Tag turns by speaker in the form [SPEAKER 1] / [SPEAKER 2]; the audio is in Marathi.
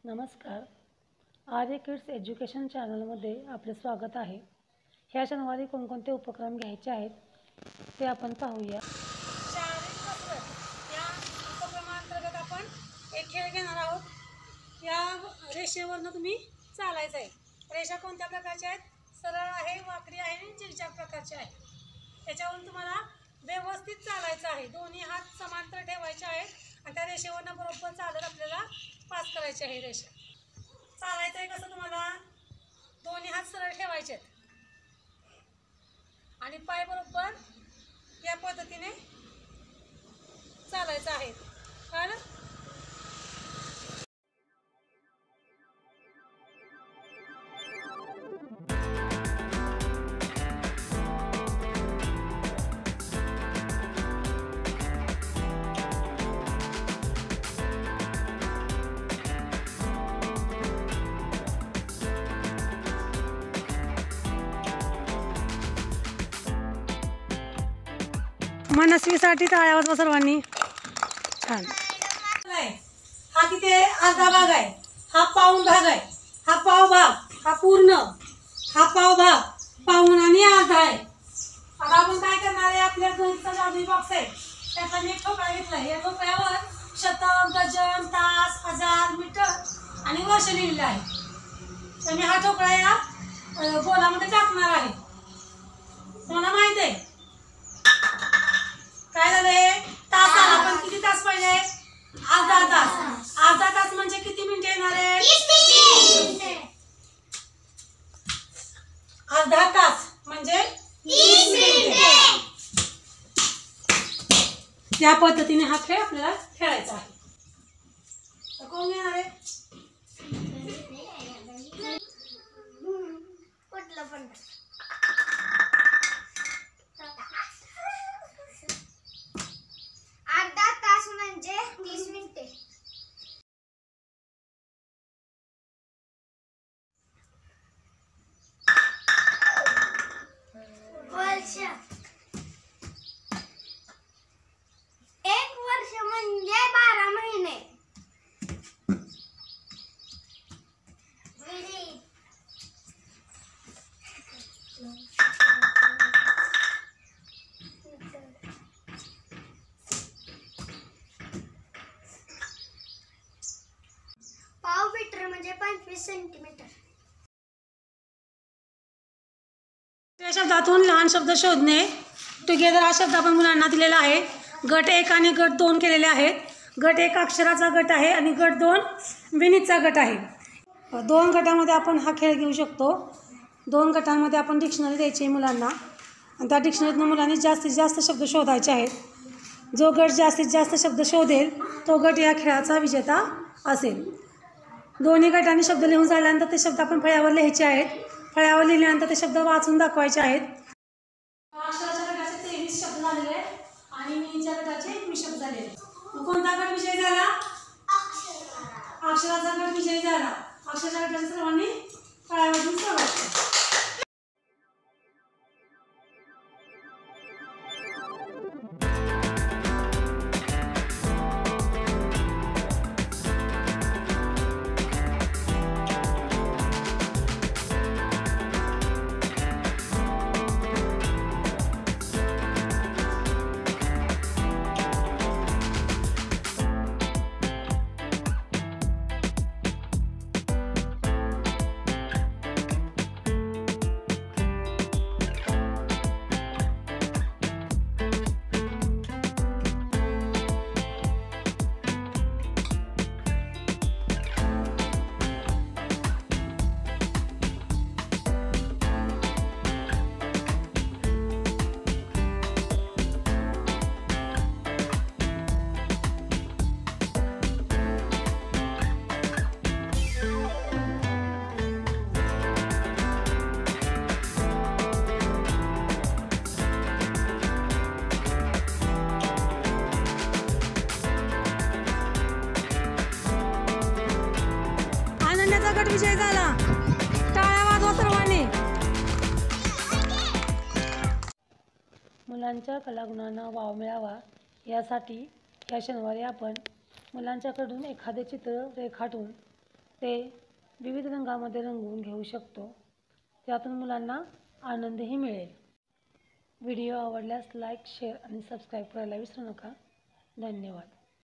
[SPEAKER 1] नमस्कार. आर्य किड्स एज्युकेशन चॅनलमध्ये आपले स्वागत आहे. ह्या शनिवारी कोणकोणते उपक्रम घ्यायचे आहेत ते आपण पाहूया.
[SPEAKER 2] शारीरिक कसरत या उपक्रमांतर्गत आपण एक खेळ घेणार आहोत. या रेषेवरनं तुम्ही चालायचं आहे. रेषा कोणत्या प्रकारच्या आहेत? सरळ आहे, वाकडी आहे आणि झिगझॅग प्रकारची आहे. त्याच्यावरून तुम्हाला व्यवस्थित चालायचं आहे. दोन्ही हात समांतर ठेवायचे आहेत आणि त्या रेषेवरनं बरोबर चालत आपल्याला पास करायची आहे रेषा. चालायचं आहे कसं? तुम्हाला दोन्ही हात सरळ ठेवायचे आहेत आणि पाय बरोबर या पद्धतीने चालायचं आहे. कळलं?
[SPEAKER 1] मनस्वीसाठी टाळ्या वाजवा सर्वांनी. छान.
[SPEAKER 2] हा किती अर्धा भाग आहे, हा पाऊण भाग आहे, हा पाव भाग, हा पूर्ण, हा पाव भाग, पाऊण आणि अर्धा आहे. आता आपण काय करणार आहे? आपल्या घरचा जादुई बॉक्स आहे त्याचा मी एक ठोकळा घेतलाय. या ठोकळ्यावर शतक, डझन, तास, हजार, मीटर आणि वर्ष लिहिलेलं आहे. तर मी हा ठोकळा या गोलामध्ये टाकणार आहे. तुम्हाला माहित आहे काय झालंय? तास आला. पण किती तास पाहिजे? अर्धा तास. अर्धा तास म्हणजे किती मिनिटं येणार आहे? 30 मिनिटे. अर्धा तास म्हणजे 30 मिनिटे. या पद्धतीने हा खेळ आपल्याला खेळायचा आहे. तर कोण येणार आहे?
[SPEAKER 3] अर्धा तास म्हणजे 30 मिनिटे. वर्ष. एक वर्ष म्हणजे 12 महिने. पाव मीटर म्हणजे 25 सेंटीमीटर.
[SPEAKER 2] त्या शब्दातून लहान शब्द शोधणे. टुगेदर हा शब्द आपण मुलांना दिलेला आहे. गट 1 आणि गट 2 केलेले आहेत. गट 1 अक्षराचा गट आहे आणि गट 2 विनीतचा गट आहे. 2 गटामध्ये आपण हा खेळ घेऊ शकतो. 2 गटांमध्ये आपण डिक्शनरी द्यायची आहे मुलांना आणि त्या डिक्शनरीतनं मुलांनी जास्तीत जास्त शब्द शोधायचे आहेत. जो गट जास्तीत जास्त शब्द शोधेल तो गट या खेळाचा विजेता असेल. दोन्ही गटांनी शब्द लिहून झाल्यानंतर ते शब्द आपण फळ्यावर लिहायचे आहेत. फळ्यावर लिहिल्यानंतर ते शब्द वाचून दाखवायचे आहेत. अक्षराच्या गटाचे 23 शब्द झालेले आहेत आणि मिनीच्या गटाचे 21 शब्द झालेले आहेत. कोणता गट विजयी झाला? अक्षराचा गट विजयी झाला. अक्षराच्या गटाच्या सर्वांनी फळ्यावरून सुरुवात केली. गट विजय झाला. टाळ्या वाजवा सर्वांनी.
[SPEAKER 1] मुलांच्या कलागुणांना वाव मिळावा यासाठी या शनिवारी आपण मुलांच्याकडून एखादे चित्र रेखाटून ते विविध रंगामध्ये रंगवून घेऊ शकतो. त्यातून मुलांना आनंदही मिळेल. व्हिडिओ आवडल्यास लाईक, शेअर आणि सबस्क्राईब करायला विसरू नका. धन्यवाद.